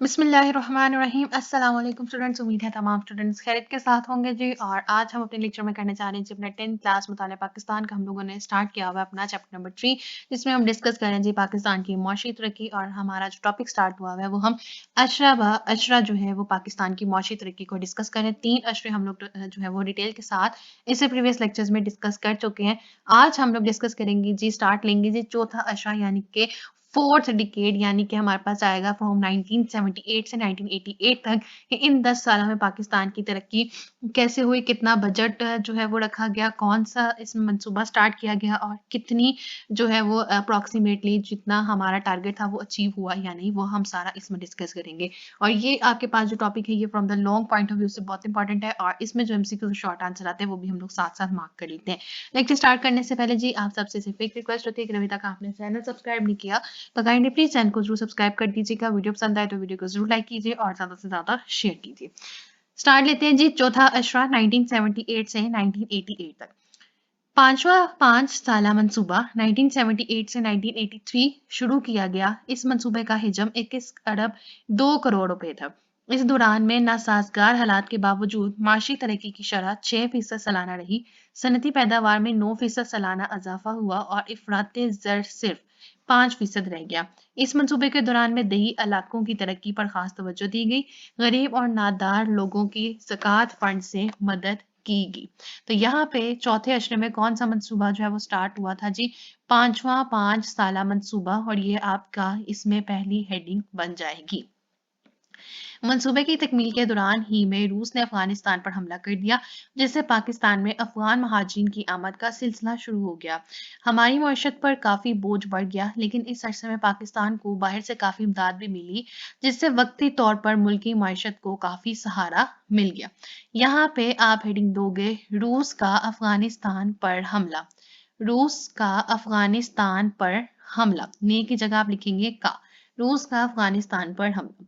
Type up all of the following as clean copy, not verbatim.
बिस्मिल्लाहिर्रहमानिर्रहीम। अस्सलाम वालेकुम स्टूडेंट्स, उम्मीद है तमाम स्टूडेंट्स खैरियत के साथ होंगे जी। और आज हम अपने लेक्चर में करने जा रहे हैं जी अपने 10th क्लास मुताले पाकिस्तान का हम लोगों ने स्टार्ट किया हुआ है अपना चैप्टर नंबर 3, जिसमें हम डिस्कस कर रहे हैं जी पाकिस्तान की मुआशी तरक्की। और हमारा जो टॉपिक स्टार्ट हुआ है वो हम अशरा जो है वो पाकिस्तान की मुआशी तरक्की को डिस्कस करें। 3 अशरे हम लोग जो है वो डिटेल के साथ इससे प्रीवियस लेक्चर्स में डिस्कस कर चुके हैं। आज हम लोग डिस्कस करेंगे जी, स्टार्ट लेंगे जी चौथा अशरा यानी कि फोर्थ डिकेड, यानी कि हमारे पास आएगा फ्रॉम 1978 से 1988 तक कि इन 10 सालों में पाकिस्तान की तरक्की कैसे हुई, कितना बजट जो है वो रखा गया, कौन सा इसमें मंसूबा स्टार्ट किया गया और कितनी जो है वो अप्रॉक्सीमेटली जितना हमारा टारगेट था वो अचीव हुआ या नहीं, वो हम सारा इसमें डिस्कस करेंगे। और ये आपके पास जो टॉपिक है ये from the long point of view से बहुत इंपॉर्टेंट है और इसमें जो एमसीक्यू शॉर्ट आंसर आते हैं वो भी हम लोग साथ साथ मार्क कर लेते हैं। लेक्चर स्टार्ट करने से पहले जी आप सबसे सिर्फ एक रिक्वेस्ट होती है कि अभी तक आपने चैनल सब्सक्राइब नहीं किया तो काइंडली प्लीज चैनल को जरूर सब्सक्राइब कर दीजिएगा। वीडियो पसंद आए तो वीडियो को जरूर लाइक कीजिए और ज्यादा से ज्यादा शेयर कीजिए। स्टार्ट लेते हैं जी चौथा अशरा 1978 से 1988 तक। पांचवा 5 साला मंसूबा 1978 से 1983 शुरू किया गया। इस मंसूबे का हिजम 21 अरब 2 करोड़ रुपए था। इस दौरान में नासाजगार हालात के बावजूद माशी तरक्की की शरह 6% सालाना रही। सनती पैदावार में 9% सालाना इजाफा हुआ और इफराते ज़र सिर्फ 5% रह गया। इस मंसूबे के दौरान में देही इलाकों की तरक्की पर खास तवज्जो दी गई। गरीब और नादार लोगों की ज़कात फंड से मदद की गई। तो यहाँ पे चौथे अशरे में कौन सा मंसूबा जो है वो स्टार्ट हुआ था जी? पांचवा 5 साला मंसूबा। और ये आपका इसमें पहली हेडिंग बन जाएगी। मंसूबे की तकमील के दौरान ही में रूस ने अफगानिस्तान पर हमला कर दिया, जिससे पाकिस्तान में अफगान महाजिरीन की आमद का सिलसिला शुरू हो गया। हमारी मईशत पर काफ़ी बोझ बढ़ गया, लेकिन इस अरसे में पाकिस्तान को बाहर से काफ़ी इमदाद भी मिली, जिससे वक्ती तौर पर मुल्क की मईशत को काफ़ी सहारा मिल गया। यहाँ पे आप हेडिंग दोगे रूस का अफगानिस्तान पर हमला। रूस का अफगानिस्तान पर हमला, ने की जगह आप लिखेंगे का। रूस का अफगानिस्तान पर हमला।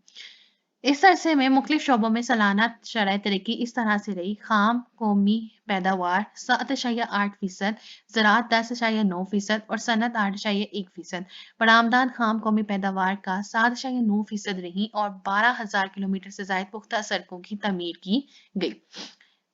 इस अरसे में मुख्तलिफ शोबों में सालाना शरह तरक्की इस तरह से रही। खाम कौमी पैदावार 7.8%, ज़राअत 10.9% और सनत 8.1%। बरामदात खाम कौमी पैदावार का 7.9% रही और 12,000 किलोमीटर से ज़ायद पुख्ता सड़कों की तमीर की गई।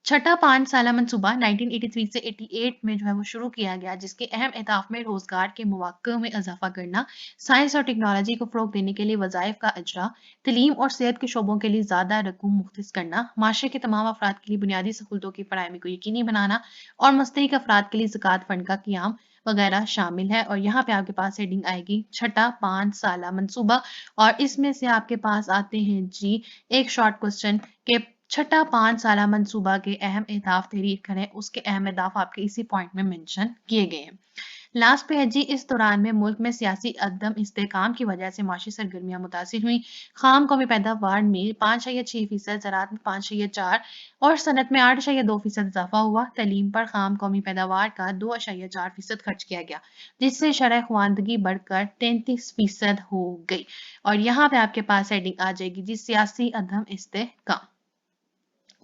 छठा 5 साला मंसूबा 1983 से 88 में जो है वो शुरू किया गया, जिसके अहम अहदाफ में रोजगार के मौक़ों में इजाफा करना, साइंस और टेक्नोलॉजी को फ़रोग देने के लिए वज़ाइफ का अजरा, तलीम और सेहत के शोबों के लिए ज़्यादा रकूम मुख्तस करना, माशरे के तमाम अफराद के लिए बुनियादी सहूलतों की फराहमी को यकीनी बनाना और मुस्तहिक अफराद के लिए ज़कात फ़ंड का क़याम वगैरह शामिल है। और यहाँ पे आपके पास हेडिंग आएगी छठा 5 साला मंसूबा। और इसमें से आपके पास आते हैं जी एक शॉर्ट क्वेश्चन के छठा 5 साला मंसूबा के अहम अहदाफ तहरीर करें। उसके अहम अहदाफ आपके इसी पॉइंट में मेंशन किए गए हैं। लास्ट पे है जी, इस दौरान में मुल्क में सियासी अदम इस्तेहकाम की वजह से माशी सरगर्मियां मुतासिर हुई। खाम कौमी पैदावार में 5.6%, ज़राअत में 5.4 और सनत में 8.2% इजाफा हुआ। तलीम पर खाम कौमी पैदावार का 2.4% खर्च किया गया, जिससे शरह ख्वानदगी बढ़कर 33% हो गई। और यहाँ पे आपके पास हेडिंग आ जाएगी जी सियासी अदम इस्तेहकाम।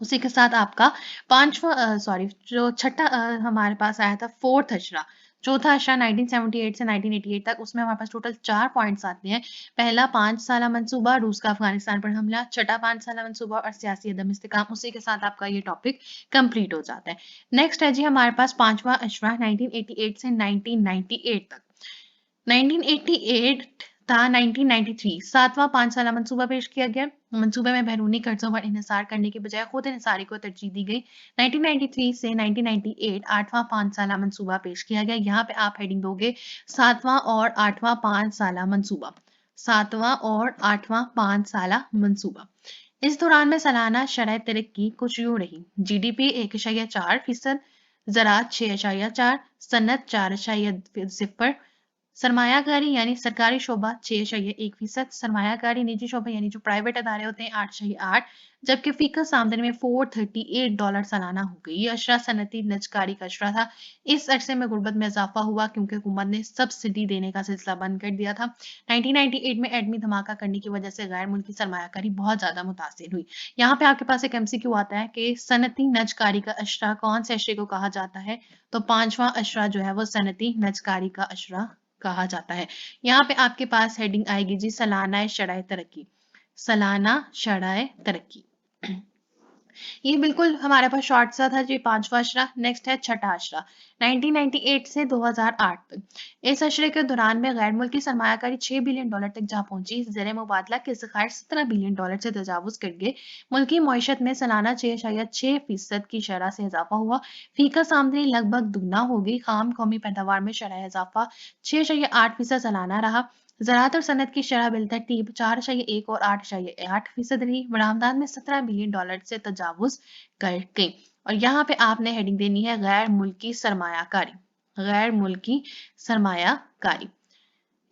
उसी के साथ आपका जो छठा हमारे पास आया था फोर्थ अशरा। चौथा अशरा 1978 से 1988 तक, उसमें हमारे पास टोटल 4 पॉइंट्स आते हैं। पहला 5 साला मंसूबा, रूस का अफगानिस्तान पर हमला। छठा 5 साला मंसूबा और सियासी अदम इस्तेहकाम। उसी के साथ आपका ये टॉपिक कंप्लीट हो जाता है। नेक्स्ट है जी हमारे पास पांचवा अशरा 1988 से 1998 तक। 1988 था 1993 सातवां 5 साला मंसूबा पेश किया गया। मंसूबे में बैरूनी कर्जों पर इन्हिसार करने के बजाय खुद इन्हिसारी को तरजीह दी गई। 1993 से 1998 आठवां 5 साला मंसूबा पेश किया गया। यहाँ पे आप हेडिंग दोगे सातवां और आठवां 5 साला मंसूबा। सातवां और आठवां 5 साला मंसूबा। इस दौरान में सालाना शरह तरक्की कुछ यूं रही। जीडीपी 1.4%, ज़राअत 6.4, सनत 4.0, सरमायाकारी यानी सरकारी शोबा 6.1%, सरमायाकारी निजी शोबा यानी जो प्राइवेट अदारे होते हैं 8.8, जबकि फीकस आमदनी में $438 सालाना हो गई। ये अशरा सनती नजकारी का अशरा था। इस अरसे में गुर्बत में इजाफा हुआ क्योंकि हुकूमत ने सब्सिडी देने का सिलसिला बंद कर दिया था। 1998 में एडमी धमाका करने की वजह से गैर मुल्की सरमायाकारी बहुत ज्यादा मुतासिर हुई। यहाँ पे आपके पास एक एमसीक्यू आता है कि सनती नजकारी का अशरा कौन से अशरे को कहा जाता है? तो पांचवा अशरा जो है वो सनती नजकारी का अशरा कहा जाता है। यहाँ पे आपके पास हेडिंग आएगी जी सालाना शरह तरक्की। सालाना शरह तरक्की। ये बिल्कुल हमारे पास शॉर्ट सा था जी, पांचवा अशरा। नेक्स्ट है छठा अशरा, 1998 से 2008 तक। इस अशरे के दौरान में गैर मुल्की सरमायाकारी $6 बिलियन तक जा पहुंची। ज़र मुबादला के ज़खायर $17 बिलियन से तजावुज कर गए। मुल्की मईशत में सालाना 6.6% की शरह से इजाफा हुआ। फीकस आमदनी लगभग दुगना हो गई। खाम कौमी पैदावार में शरह इजाफा 6.8% सालाना रहा। ज़राअत और सनत की शरह बिलतरतीब 4.1 और 8.8% रही। बरामदात में $17 बिलियन से तजावुज कर गई। और यहाँ पे आपने हेडिंग देनी है गैर मुल्की सरमायाकारी। गैर मुल्की सरमायाकारी।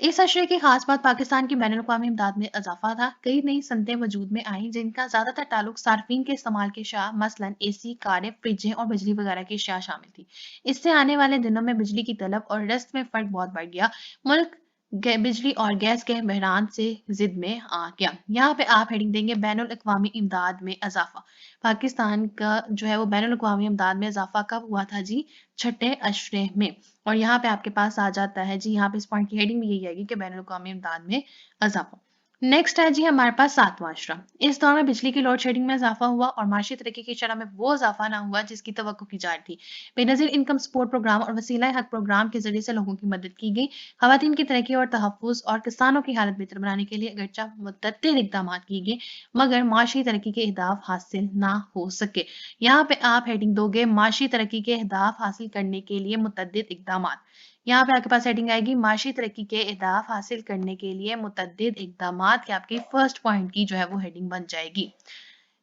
इस अशरे की खास बात पाकिस्तान की बैनुल-अक़वामी इमदाद में इजाफा था। कई नई सनतें वजूद में आईं जिनका ज्यादातर ताल्लुक सार्फिन के इस्तेमाल की अशिया मसलन एसी, कारें, फ्रिजें और बिजली वगैरह की अशिया शामिल थी। इससे आने वाले दिनों में बिजली की तलब और रस्त में फर्क बहुत बढ़ गया। मुल्क बिजली और गैस के बहरान से जिद में आ गया। यहाँ पे आप हेडिंग देंगे बैनुल-अक़वामी इमदाद में इजाफा। पाकिस्तान का जो है वो बैनुल-अक़वामी इमदाद में इजाफा कब हुआ था जी? छठे अशरे में। और यहाँ पे आपके पास आ जाता है जी, यहाँ पे इस पॉइंट की हेडिंग भी यही आएगी कि बैनुल-अक़वामी इमदाद में इजाफा। नेक्स्ट है जी हमारे पास सातवां अशरा। इस दौर में बिजली की लोड शेडिंग में इजाफा हुआ और माशी तरक्की की शरह में वो इजाफा ना हुआ जिसकी तवक्को की जा रही थी। बेनज़ीर इनकम सपोर्ट प्रोग्राम और वसीला हक प्रोग्राम के जरिए से लोगों की मदद की गई। खवातीन की तरक्की और तहफ़्फ़ुज़ और किसानों की हालत बेहतर बनाने के लिए अगरचा मुतअद्दिद इक़दाम किए गए मगर माशी तरक्की के अहदाफ हासिल ना हो सके। यहाँ पे आप हेडिंग दोगे माशी तरक्की के अहदाफ हासिल करने के लिए मुतअद्दिद इक़दामात। यहाँ पे आपके पास हेडिंग आएगी माशी तरक्की के अहदाफ हासिल करने के लिए मुतअद्दिद इक़दामात, कि आपकी फर्स्ट पॉइंट की जो है वो हेडिंग बन जाएगी।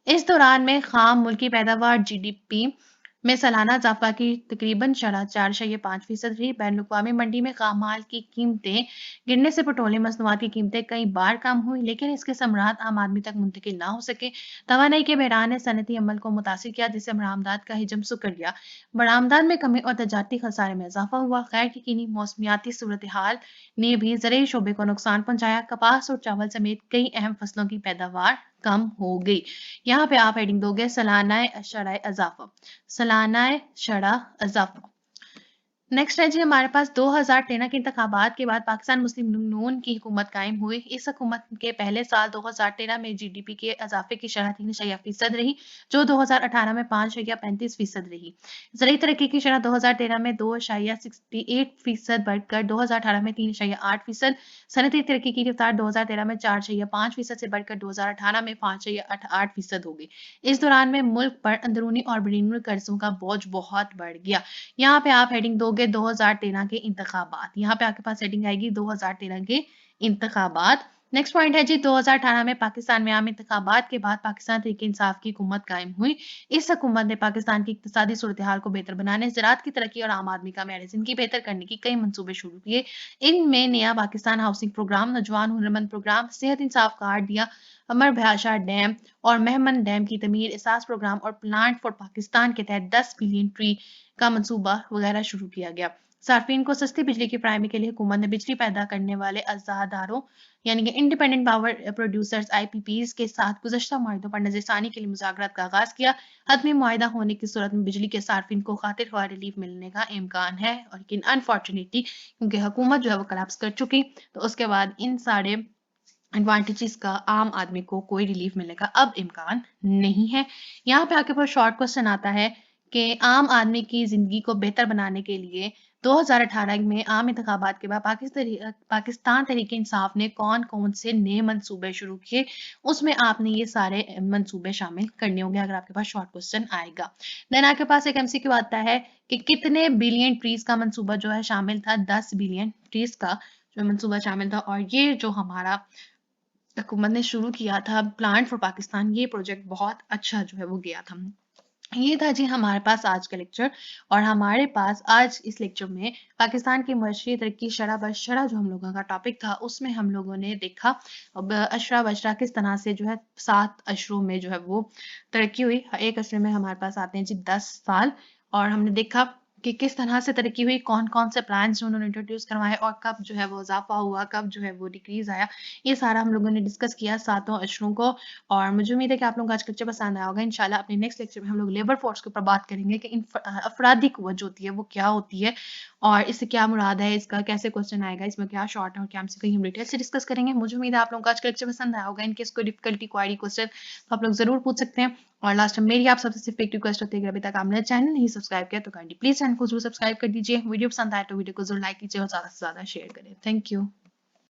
इस दौरान में खाम मुल्की पैदावार जीडीपी में सालाना इजाफा की तकरीबन शरह 4.5% रही। बैनुल-अक़वामी मंडी में खाम माल की कीमतें गिरने से पेट्रोलियम मसनूआत की कीमतें कई बार कम हुई लेकिन इसके समरात आम आदमी तक मुंतकिल ना हो सके। तवानाई के बहरान ने सनती अमल को मुतासिर किया जिससे बरामदात का हिजम सुकर गया। बरामदात में कमी और तजारती खसारे में इजाफा हुआ। गैर यकीनी मौसमियाती सूरत हाल ने भी ज़रूरी शोबे को नुकसान पहुंचाया। कपास और चावल समेत कई अहम फसलों की पैदावार कम हो गई। यहाँ पे आप हेडिंग दोगे सालाना शरह इजाफा। सालाना शरह इजाफा। नेक्स्ट है जी हमारे पास 2013 के इंतखाबात के बाद पाकिस्तान मुस्लिम नून की हुकूमत कायम हुई। इस हुकूमत के पहले साल 2013 में जीडीपी के इजाफे की शरह 3.5% रही जो 2018 में 5.35% रही। ज़रूरी तरक्की की शरह 2013 में 2.68% बढ़कर 2018 में 3.8%। सनती तरक्की की रफ्तार 2013 में 4.5% से बढ़कर 2018 में 5.8% हो गई। इस दौरान में मुल्क पर अंदरूनी और बैरूनी कर्जों का बोझ बहुत बढ़ गया। यहाँ पे आप हेडिंग दोगे 2013 के इंतखाबात। यहाँ पे आपके पास हेडिंग आएगी 2013 के इंतखाबात। नेक्स्ट पॉइंट है जी 2018 में पाकिस्तान में आम इंतखाबात के बाद पाकिस्तान तहरीक इंसाफ की हुकूमत कायम हुई। इस हुकूमत ने पाकिस्तान की इक्तिसादी सूरत हाल को बेहतर बनाने, ज़राअत की तरक्की और आम आदमी का मेयार ज़िंदगी बेहतर करने की कई मंसूबे शुरू किए। इनमें नया पाकिस्तान हाउसिंग प्रोग्राम, नौजवान हुनरमंद प्रोग्राम, सेहत इंसाफ कार्ड दिया, अमर भाषा डैम और मेहमन डैम की तमीर, एहसास प्रोग्राम और प्लांट फॉर पाकिस्तान के तहत 10 बिलियन ट्री का मंसूबा वगैरह शुरू किया गया। सार्फिन को सस्ती बिजली की फराहमी के लिए हुकूमत ने बिजली पैदा करने वाले अज़ादारों यानी कि इंडिपेंडेंट पावर प्रोड्यूसर्स IPPs के साथ गुज़श्ता मुआहदों पर नज़रसानी के लिए मुज़ाकरात का आगाज़ किया। हतमी मुआहदा होने की सूरत में बिजली के सार्फिन को खातिर ख्वाह रिलीफ मिलने का इम्कान है और लेकिन अनफॉर्चुनेटली क्योंकि हुकूमत जो है वो कोलैप्स कर चुकी तो उसके बाद इन सारे एडवांटेजेस का आम आदमी को कोई रिलीफ मिलने का अब इम्कान नहीं है। यहाँ पे आपके पास शॉर्ट क्वेश्चन आता है कि आम आदमी की ज़िंदगी को बेहतर बनाने के लिए 2018 में आम इंतखाबात के बाद पाकिस्तान तहरीक इंसाफ ने कौन कौन से नए मंसूबे शुरू किए, उसमें आपने ये सारे मंसूबे शामिल करने होंगे अगर आपके पास शॉर्ट क्वेश्चन आएगा। देन आपके पास एक MCQ आता है कि कितने बिलियन ट्रीज का मंसूबा जो है शामिल था। 10 बिलियन ट्रीज का जो मंसूबा शामिल था और ये जो हमारा हुकूमत ने शुरू किया था प्लांट फॉर पाकिस्तान, ये प्रोजेक्ट बहुत अच्छा जो है वो गया था। ये था जी हमारे पास आज का लेक्चर और हमारे पास आज इस लेक्चर में पाकिस्तान की मशरी तरक्की शरह बशरह जो हम लोगों का टॉपिक था उसमें हम लोगों ने देखा अशरा बशरा किस तरह से जो है 7 अशरों में जो है वो तरक्की हुई। एक अशरे में हमारे पास आते हैं जी 10 साल और हमने देखा कि किस तरह से तरक्की हुई, कौन-कौन से प्लान्स जो उन्होंने इंट्रोड्यूस करवाए और कब जो है वो इज़ाफ़ा हुआ, कब जो है वो डिक्रीज़ आया। ये सारा हम लोगों ने डिस्कस किया सातों अशरों को और मुझे उम्मीद है कि आप लोगों को आज का लेक्चर पसंद आया होगा। इंशाल्लाह अपने नेक्स्ट लेक्चर में हम लोग लेबर फ़ोर्स के ऊपर बात करेंगे कि अफ़रादी क़ुव्वत जो होती है वो क्या होती है और इससे क्या मुराद है, इसका कैसे क्वेश्चन आएगा, इसमें क्या शॉर्ट है और क्या एमसीक्यू हम डिटेल से डिस्कस करेंगे। मुझे उम्मीद है आप लोगों को आज का लेक्चर पसंद आया होगा। इन केस कोई डिफ़िकल्टी, क्वेरी, क्वेश्चन तो आप लोग ज़रूर पूछ सकते हैं। और लास्ट में मेरी आप सबसे सिर्फ एक रिक्वेस्ट होती है कि अभी तक आपने चैनल नहीं सब्सक्राइब किया तो काइंडली प्लीज चैनल को जरूर सब्सक्राइब कर दीजिए। वीडियो पसंद आए तो वीडियो को जरूर लाइक कीजिए और ज़्यादा से ज़्यादा शेयर करें। Thank you.